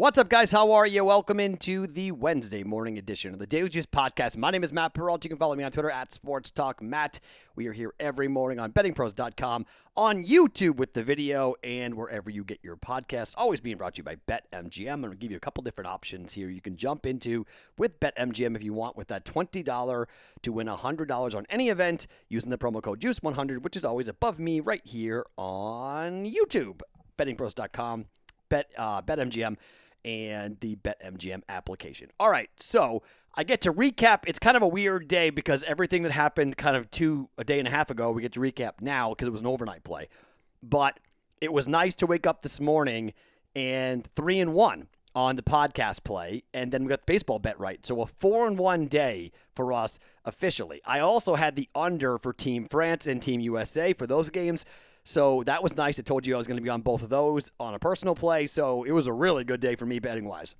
What's up, guys? How are you? Welcome into the Wednesday morning edition of the Daily Juice Podcast. My name is Matt Perrault. You can follow me on Twitter at SportsTalkMatt. We are here every morning on BettingPros.com, on YouTube with the video, and wherever you get your podcast. Always being brought to you by BetMGM. I'm going to give you a couple different options here you can jump into with BetMGM if you want, with that $20 to win $100 on any event using the promo code JUICE100, which is always above me right here on YouTube. BettingPros.com, BetMGM, and the BetMGM application. All right, so I get to recap. It's kind of a weird day because everything that happened kind of a day and a half ago, we get to recap now because it was an overnight play. But it was nice to wake up this morning and 3-1 on the podcast play, and then we got the baseball bet right. So a 4-1 day for us officially. I also had the under for Team France and Team USA for those games. So that was nice. I told you I was going to be on both of those on a personal play. So it was a really good day for me betting-wise.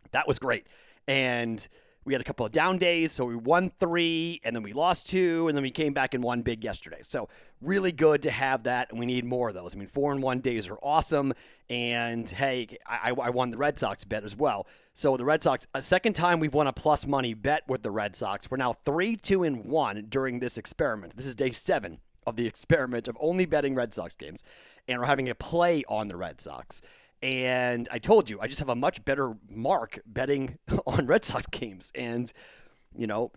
That was great. And we had a couple of down days. So we won 3, and then we lost 2, and then we came back and won big yesterday. So really good to have that, and we need more of those. I mean, 4-1 days are awesome. And, hey, I won the Red Sox bet as well. So the Red Sox, a second time we've won a plus money bet with the Red Sox. We're now 3-2-1 during this experiment. This is day 7 of the experiment of only betting Red Sox games, and we're having a play on the Red Sox. And I told you, I just have a much better mark betting on Red Sox games. And,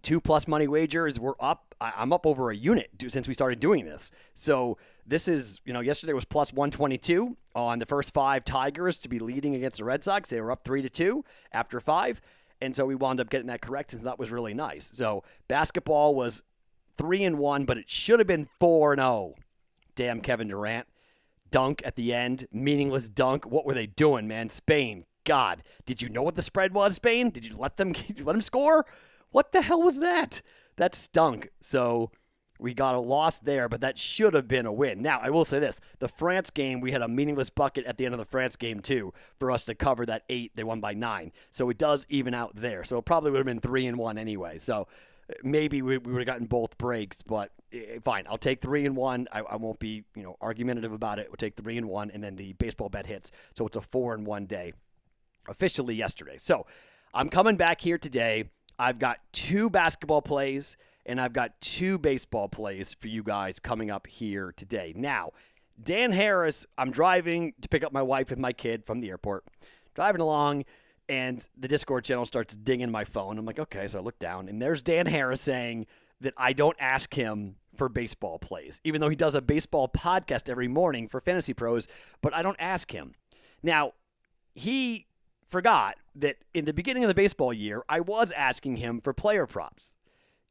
2 plus money wagers, we're up. I'm up over a unit since we started doing this. So this is, yesterday was plus 122 on the first 5 Tigers to be leading against the Red Sox. They were up 3-2 after 5. And so we wound up getting that correct, and that was really nice. So basketball was 3-1, but it should have been 4-0. Damn Kevin Durant. Dunk at the end. Meaningless dunk. What were they doing, man? Spain. God. Did you know what the spread was, Spain? Did you let them score? What the hell was that? That stunk. So we got a loss there, but that should have been a win. Now, I will say this. The France game, we had a meaningless bucket at the end of the France game, too, for us to cover that 8. They won by 9. So it does even out there. So it probably would have been 3-1 anyway. So maybe we would have gotten both breaks, but fine. I'll take 3-1. I won't be, argumentative about it. We'll take 3-1, and then the baseball bet hits. So it's a 4-1 day officially yesterday. So I'm coming back here today. I've got 2 basketball plays, and I've got 2 baseball plays for you guys coming up here today. Now, Dan Harris, I'm driving to pick up my wife and my kid from the airport. Driving along, and the Discord channel starts dinging my phone. I'm like, okay, so I look down, and there's Dan Harris saying that I don't ask him for baseball plays, even though he does a baseball podcast every morning for Fantasy Pros, but I don't ask him. Now, he forgot that in the beginning of the baseball year, I was asking him for player props,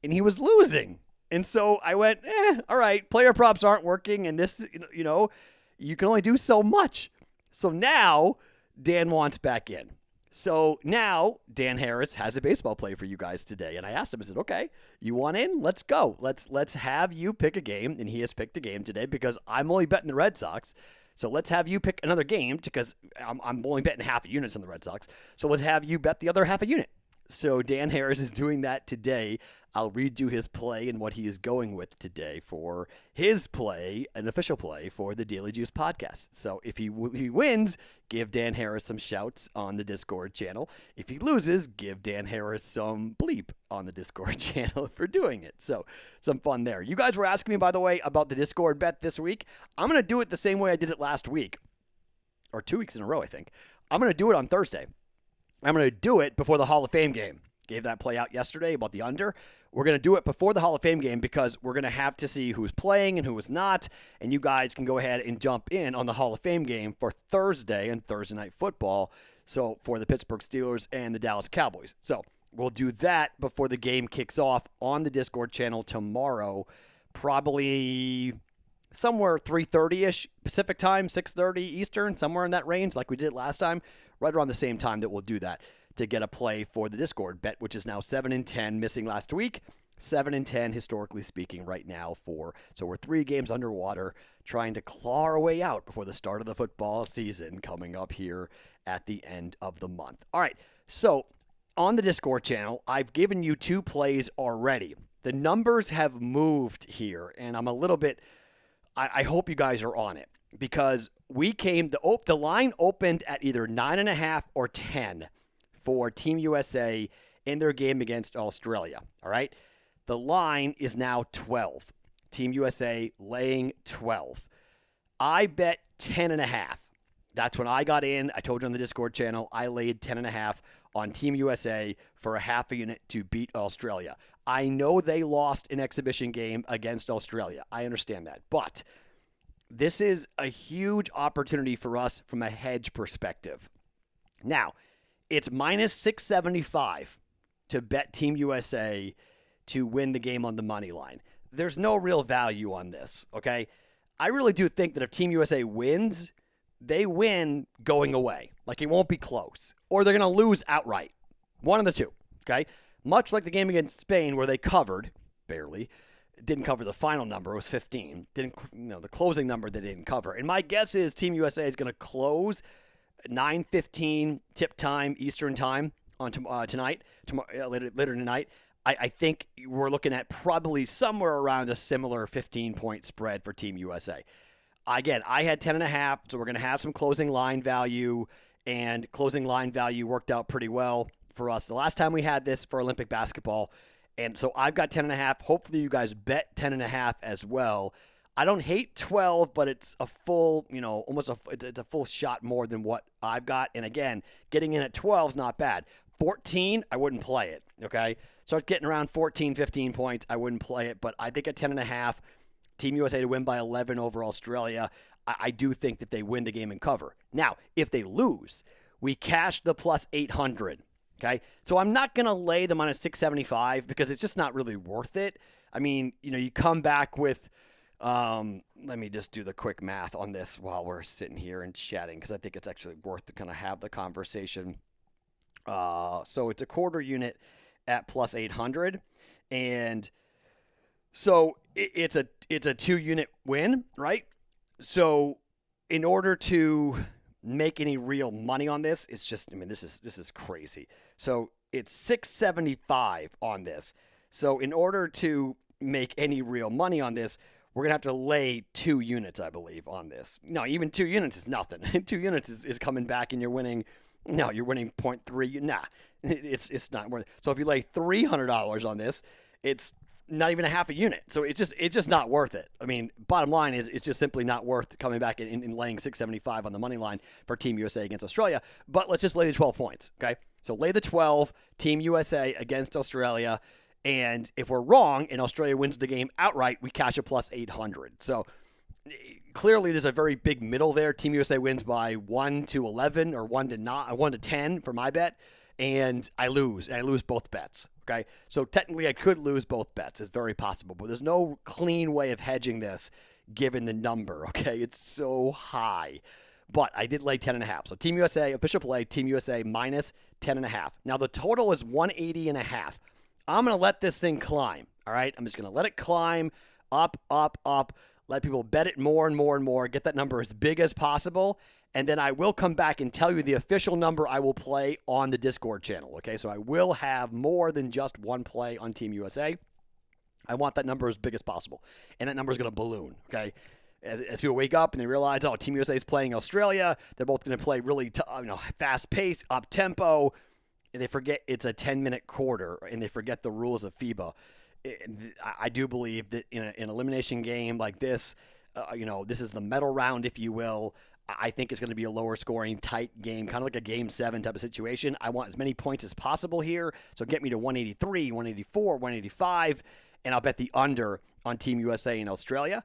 and he was losing. And so I went, all right, player props aren't working, and this, you can only do so much. So now Dan wants back in. So now Dan Harris has a baseball play for you guys today. And I asked him, I said, okay, you want in? Let's go. Let's have you pick a game. And he has picked a game today because I'm only betting the Red Sox. So let's have you pick another game because I'm only betting half a unit on the Red Sox. So let's have you bet the other half a unit. So Dan Harris is doing that today. I'll read you his play and what he is going with today for his play, an official play for the Daily Juice podcast. So if he wins, give Dan Harris some shouts on the Discord channel. If he loses, give Dan Harris some bleep on the Discord channel for doing it. So some fun there. You guys were asking me, by the way, about the Discord bet this week. I'm going to do it the same way I did it last week, or 2 weeks in a row, I think. I'm going to do it on Thursday. I'm going to do it before the Hall of Fame game. Gave that play out yesterday about the under. We're going to do it before the Hall of Fame game because we're going to have to see who's playing and who is not. And you guys can go ahead and jump in on the Hall of Fame game for Thursday and Thursday Night Football. So for the Pittsburgh Steelers and the Dallas Cowboys. So we'll do that before the game kicks off on the Discord channel tomorrow. Probably somewhere 3:30-ish Pacific time, 6:30 Eastern, somewhere in that range like we did last time. Right around the same time that we'll do that to get a play for the Discord bet, which is now 7-10, missing last week. 7-10, historically speaking, right now so we're 3 games underwater, trying to claw our way out before the start of the football season coming up here at the end of the month. All right, so on the Discord channel, I've given you 2 plays already. The numbers have moved here, and I'm a little bit, I hope you guys are on it. because the line opened at either 9.5 or 10 for Team USA in their game against Australia. All right. The line is now 12. Team USA laying 12. I bet 10.5. That's when I got in. I told you on the Discord channel, I laid 10.5 on Team USA for a half a unit to beat Australia. I know they lost an exhibition game against Australia. I understand that. But this is a huge opportunity for us from a hedge perspective. Now, it's minus 675 to bet Team USA to win the game on the money line. There's no real value on this, okay? I really do think that if Team USA wins, they win going away. Like, it won't be close. Or they're going to lose outright. One of the two, okay? Much like the game against Spain where they covered, barely, didn't cover the final number. It was 15. The closing number they didn't cover. And my guess is Team USA is going to close 9:15 tip time Eastern time on tonight, later tonight. I think we're looking at probably somewhere around a similar 15-point spread for Team USA. Again, I had 10.5, so we're going to have some closing line value, and closing line value worked out pretty well for us the last time we had this for Olympic basketball. And so I've got 10.5. Hopefully you guys bet 10.5 as well. I don't hate 12, but it's a full, it's a full shot more than what I've got. And again, getting in at 12 is not bad. 14, I wouldn't play it, okay? Start getting around 14, 15 points, I wouldn't play it. But I think at 10.5, Team USA to win by 11 over Australia, I do think that they win the game and cover. Now, if they lose, we cash the plus 800, okay? So I'm not going to lay the minus 675 because it's just not really worth it. I mean, you come back with, let me just do the quick math on this while we're sitting here and chatting because I think it's actually worth to kind of have the conversation. So it's a quarter unit at plus 800, and so it's a 2-unit win, right? So in order to make any real money on this, it's just, this is crazy. So it's 675 on this. So in order to make any real money on this, we're going to have to lay 2 units, I believe, on this. No, even 2 units is nothing. 2 units is coming back and you're winning. No, you're winning 0.3. Nah, it's not worth it. So if you lay $300 on this, it's not even a half a unit. So it's just not worth it. I mean, bottom line is it's just simply not worth coming back and laying 675 on the money line for Team USA against Australia. But let's just lay the 12 points, okay? So lay the 12, Team USA against Australia. And if we're wrong and Australia wins the game outright, we cash a plus 800. So clearly there's a very big middle there. Team USA wins by 1-11 or 1-10 for my bet, and I lose both bets. Okay, so technically I could lose both bets. It's very possible, but there's no clean way of hedging this given the number. Okay, it's so high, but I did lay 10.5. So Team USA official play, Team USA minus 10.5. Now the total is 180.5. I'm gonna let this thing climb. All right, I'm just gonna let it climb up. Let people bet it more and more and more, get that number as big as possible, and then I will come back and tell you the official number I will play on the Discord channel, okay? So I will have more than just one play on Team USA. I want that number as big as possible, and that number is going to balloon, okay? As people wake up and they realize, oh, Team USA is playing Australia, they're both going to play really fast-paced, up-tempo, and they forget it's a 10-minute quarter, and they forget the rules of FIBA. I do believe that in an elimination game like this, this is the medal round, if you will. I think it's going to be a lower scoring, tight game, kind of like a Game 7 type of situation. I want as many points as possible here, so get me to 183, 184, 185, and I'll bet the under on Team USA and Australia.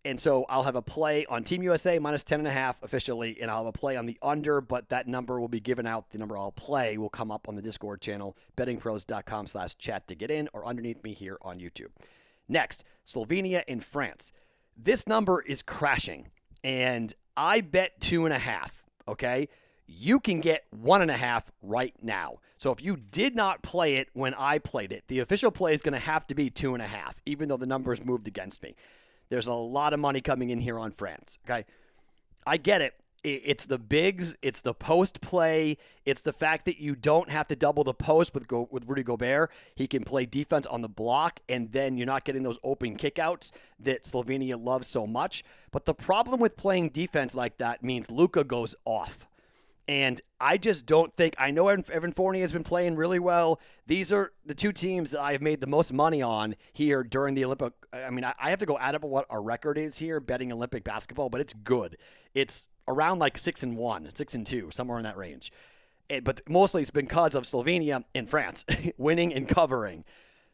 And so I'll have a play on Team USA minus 10.5 officially, and I'll have a play on the under, but that number will be given out. The number I'll play will come up on the Discord channel, bettingpros.com/chat to get in, or underneath me here on YouTube. Next, Slovenia and France. This number is crashing, and I bet 2.5, okay? You can get 1.5 right now. So if you did not play it when I played it, the official play is going to have to be 2.5, even though the numbers moved against me. There's a lot of money coming in here on France, okay? I get it. It's the bigs, it's the post play, it's the fact that you don't have to double the post with Rudy Gobert. He can play defense on the block, and then you're not getting those open kickouts that Slovenia loves so much. But the problem with playing defense like that means Luka goes off. And I just don't think – I know Evan Fournier has been playing really well. These are the two teams that I have made the most money on here during the Olympic – I mean, I have to go add up what our record is here betting Olympic basketball, but it's good. It's around like 6-1, 6-2, somewhere in that range. But mostly it's because of Slovenia and France winning and covering.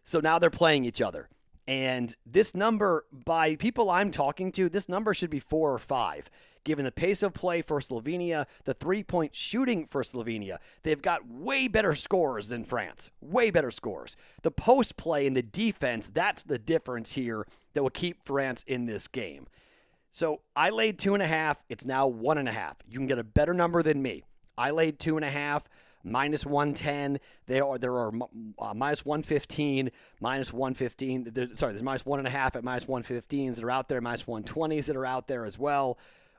So now they're playing each other. And this number, by people I'm talking to, this number should be 4 or 5. Given the pace of play for Slovenia, the three-point shooting for Slovenia, they've got way better scores than France. Way better scores. The post play and the defense, that's the difference here that will keep France in this game. So I laid 2.5. It's now 1.5. You can get a better number than me. I laid 2.5. Minus 110. There are minus 115, minus 115. There's minus 1.5 at minus 115s that are out there, minus 120s that are out there as well.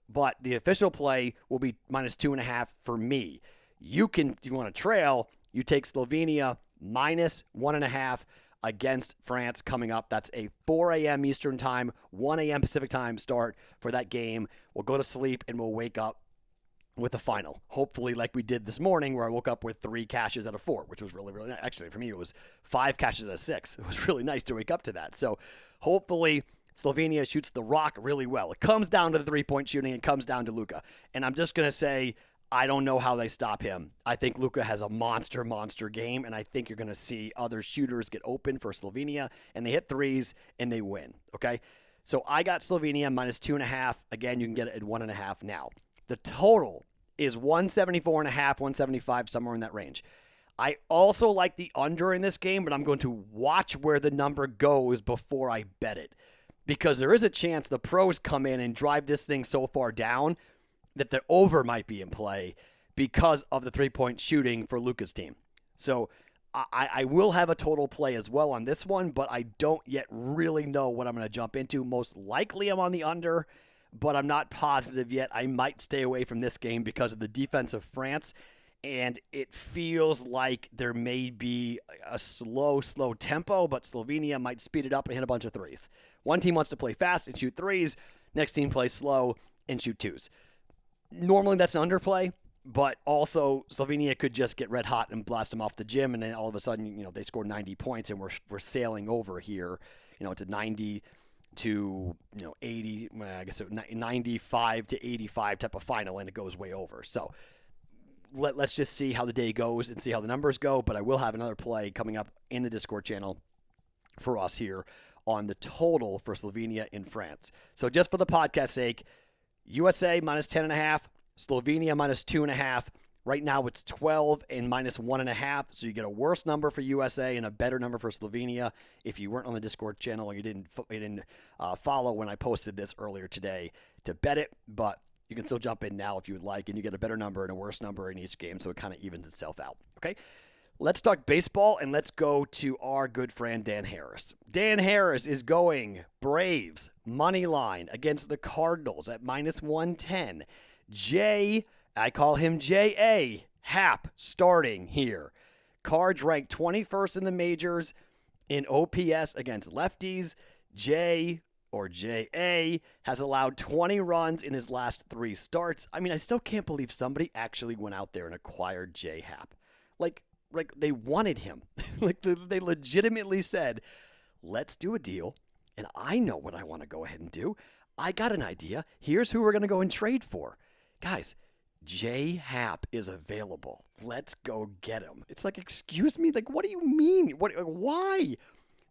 But the official play will be minus 2.5 for me. You can, if you want to trail, you take Slovenia minus 1.5 against France coming up. That's a 4 a.m. Eastern time, 1 a.m. Pacific time start for that game. We'll go to sleep and we'll wake up with the final. Hopefully like we did this morning where I woke up with 3 cashes out of 4, which was really, really nice. Actually, for me, it was 5 cashes out of 6. It was really nice to wake up to that. So hopefully Slovenia shoots the rock really well. It comes down to the three-point shooting. It comes down to Luka. And I'm just going to say, I don't know how they stop him. I think Luka has a monster game, and I think you're going to see other shooters get open for Slovenia, and they hit threes, and they win, okay? So I got Slovenia minus 2.5. Again, you can get it at 1.5 now. The total is 174.5, 175, somewhere in that range. I also like the under in this game, but I'm going to watch where the number goes before I bet it. Because there is a chance the pros come in and drive this thing so far down that the over might be in play because of the three-point shooting for Luka's team. So I will have a total play as well on this one, but I don't yet really know what I'm going to jump into. Most likely I'm on the under, but I'm not positive yet. I might stay away from this game because of the defense of France, and it feels like there may be a slow tempo, but Slovenia might speed it up and hit a bunch of threes. One team wants to play fast and shoot threes. Next team plays slow and shoot twos. Normally that's an underplay, but also Slovenia could just get red hot and blast them off the gym, and then all of a sudden, they score 90 points, and we're sailing over here. It's a 90 to 80, I guess 95 to 85 type of final, and it goes way over. So let's just see how the day goes and see how the numbers go. But I will have another play coming up in the Discord channel for us here on the total for Slovenia in France. So just for the podcast sake, USA minus 10.5, Slovenia minus 2.5. Right now it's 12 and minus 1.5. So you get a worse number for USA and a better number for Slovenia if you weren't on the Discord channel or you didn't follow when I posted this earlier today to bet it. But you can still jump in now if you would like, and you get a better number and a worse number in each game, so it kind of evens itself out. Okay, let's talk baseball, and let's go to our good friend Dan Harris. Dan Harris is going Braves money line against the Cardinals at minus 110. I call him J.A. Happ starting here. Cards ranked 21st in the majors in OPS against lefties. J.A. has allowed 20 runs in his last 3 starts. I mean, I still can't believe somebody actually went out there and acquired J. Happ. Like they wanted him. They legitimately said, let's do a deal, and I know what I want to go ahead and do. I got an idea. Here's who we're going to go and trade for. Guys, J. Happ is available. Let's go get him. It's like, excuse me? Like, what do you mean? Why?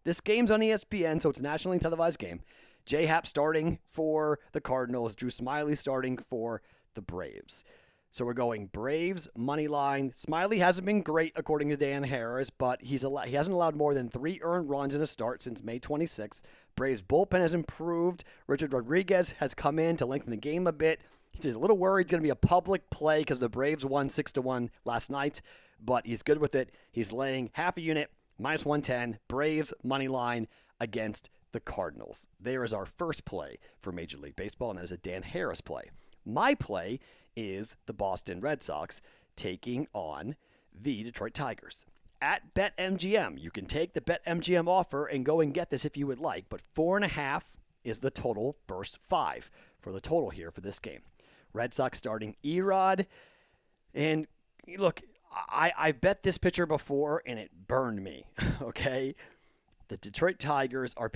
This game's on ESPN, so it's a nationally televised game. J. Happ starting for the Cardinals. Drew Smyly starting for the Braves. So we're going Braves, money line. Smyly hasn't been great, according to Dan Harris, but he hasn't allowed more than 3 earned runs in a start since May 26th. Braves bullpen has improved. Richard Rodriguez has come in to lengthen the game a bit. He's a little worried it's going to be a public play because the Braves won 6-1 last night, but he's good with it. He's laying half a unit, minus 110, Braves money line against the Cardinals. There is our first play for Major League Baseball, and that is a Dan Harris play. My play is the Boston Red Sox taking on the Detroit Tigers. At BetMGM, you can take the BetMGM offer and go and get this if you would like, but 4.5 is the total versus 5 for the total here for this game. Red Sox starting Erod, and look, I bet this pitcher before, and it burned me, okay? The Detroit Tigers are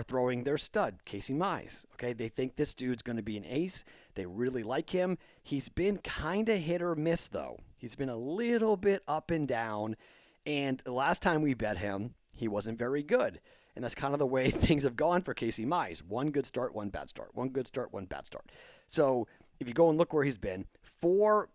throwing their stud, Casey Mize. Okay, they think this dude's going to be an ace. They really like him. He's been kind of hit or miss, though. He's been a little bit up and down. And the last time we bet him, he wasn't very good. And that's kind of the way things have gone for Casey Mize. One good start, one bad start. One good start, one bad start. So if you go and look where he's been,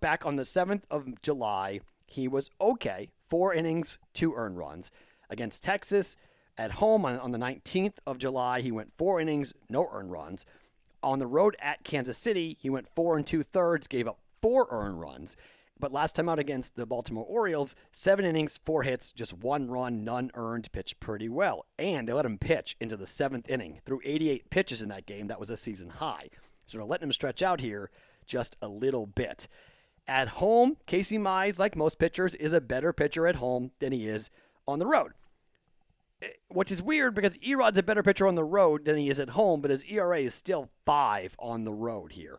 back on the 7th of July, he was okay. 4 innings, 2 earned runs. Against Texas, at home on the 19th of July, he went 4 innings, no earned runs. On the road at Kansas City, he went 4 2/3, gave up 4 earned runs. But last time out against the Baltimore Orioles, 7 innings, 4 hits, just 1 run, none earned, pitched pretty well. And they let him pitch into the 7th inning. Threw 88 pitches in that game. That was a season high. So they're letting him stretch out here just a little bit. At home, Casey Mize, like most pitchers, is a better pitcher at home than he is on the road. Which is weird because Erod's a better pitcher on the road than he is at home, but his ERA is still 5 on the road here.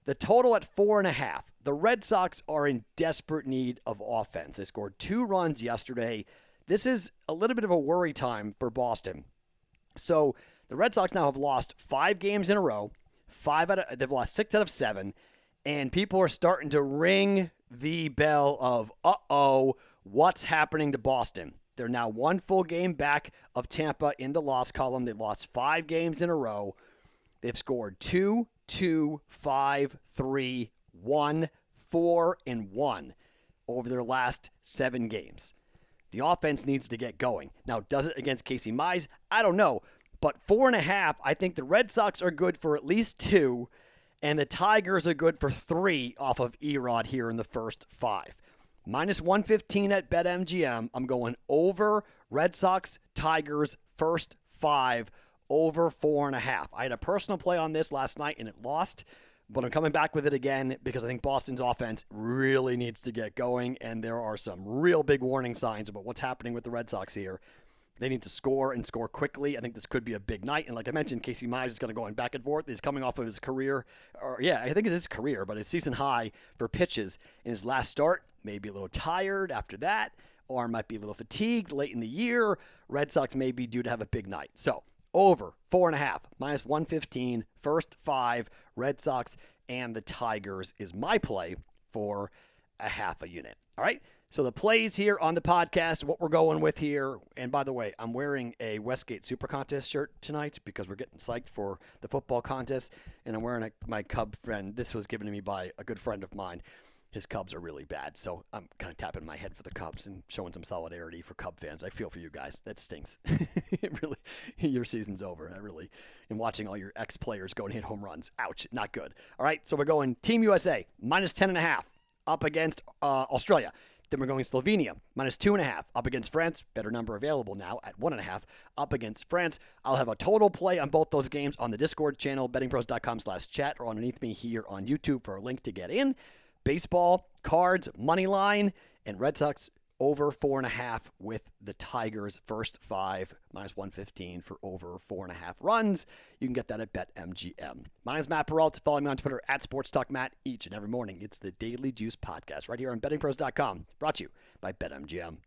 The total at 4.5. The Red Sox are in desperate need of offense. They scored 2 runs yesterday. This is a little bit of a worry time for Boston. So the Red Sox now have lost 5 games in a row. They've lost 6 out of 7, and people are starting to ring the bell of, what's happening to Boston? They're now 1 full game back of Tampa in the loss column. They've lost 5 games in a row. They've scored 2, 2, 5, 3, 1, 4, and 1 over their last 7 games. The offense needs to get going. Now, does it against Casey Mize? I don't know. But 4.5, I think the Red Sox are good for at least 2, and the Tigers are good for 3 off of Erod here in the first 5. Minus 115 at BetMGM. I'm going over Red Sox, Tigers, first 5, over 4.5. I had a personal play on this last night, and it lost, but I'm coming back with it again because I think Boston's offense really needs to get going, and there are some real big warning signs about what's happening with the Red Sox here. They need to score and score quickly. I think this could be a big night. And like I mentioned, Casey Mize is going to go back and forth. He's coming off of his career, I think it is his career, but his season high for pitches in his last start. Maybe a little tired after that, or might be a little fatigued late in the year. Red Sox may be due to have a big night. So over 4.5, minus 115, first 5, Red Sox and the Tigers is my play for a half a unit. All right. So the plays here on the podcast, what we're going with here, and by the way, I'm wearing a Westgate Super Contest shirt tonight because we're getting psyched for the football contest, and I'm wearing my Cub friend. This was given to me by a good friend of mine. His Cubs are really bad, so I'm kind of tapping my head for the Cubs and showing some solidarity for Cub fans. I feel for you guys. That stinks. It really, your season's over. And watching all your ex-players go and hit home runs. Ouch, not good. All right, so we're going Team USA, minus 10.5, up against Australia. Then we're going Slovenia, minus 2.5, up against France. Better number available now at 1.5, up against France. I'll have a total play on both those games on the Discord channel, bettingpros.com/chat, or underneath me here on YouTube for a link to get in. Baseball, cards, money line, and Red Sox over 4.5 with the Tigers first 5, minus 115 for over 4.5 runs. You can get that at BetMGM. My name is Matt Perrault. Follow me on Twitter at SportsTalkMatt each and every morning. It's the Daily Juice Podcast right here on bettingpros.com. Brought to you by BetMGM.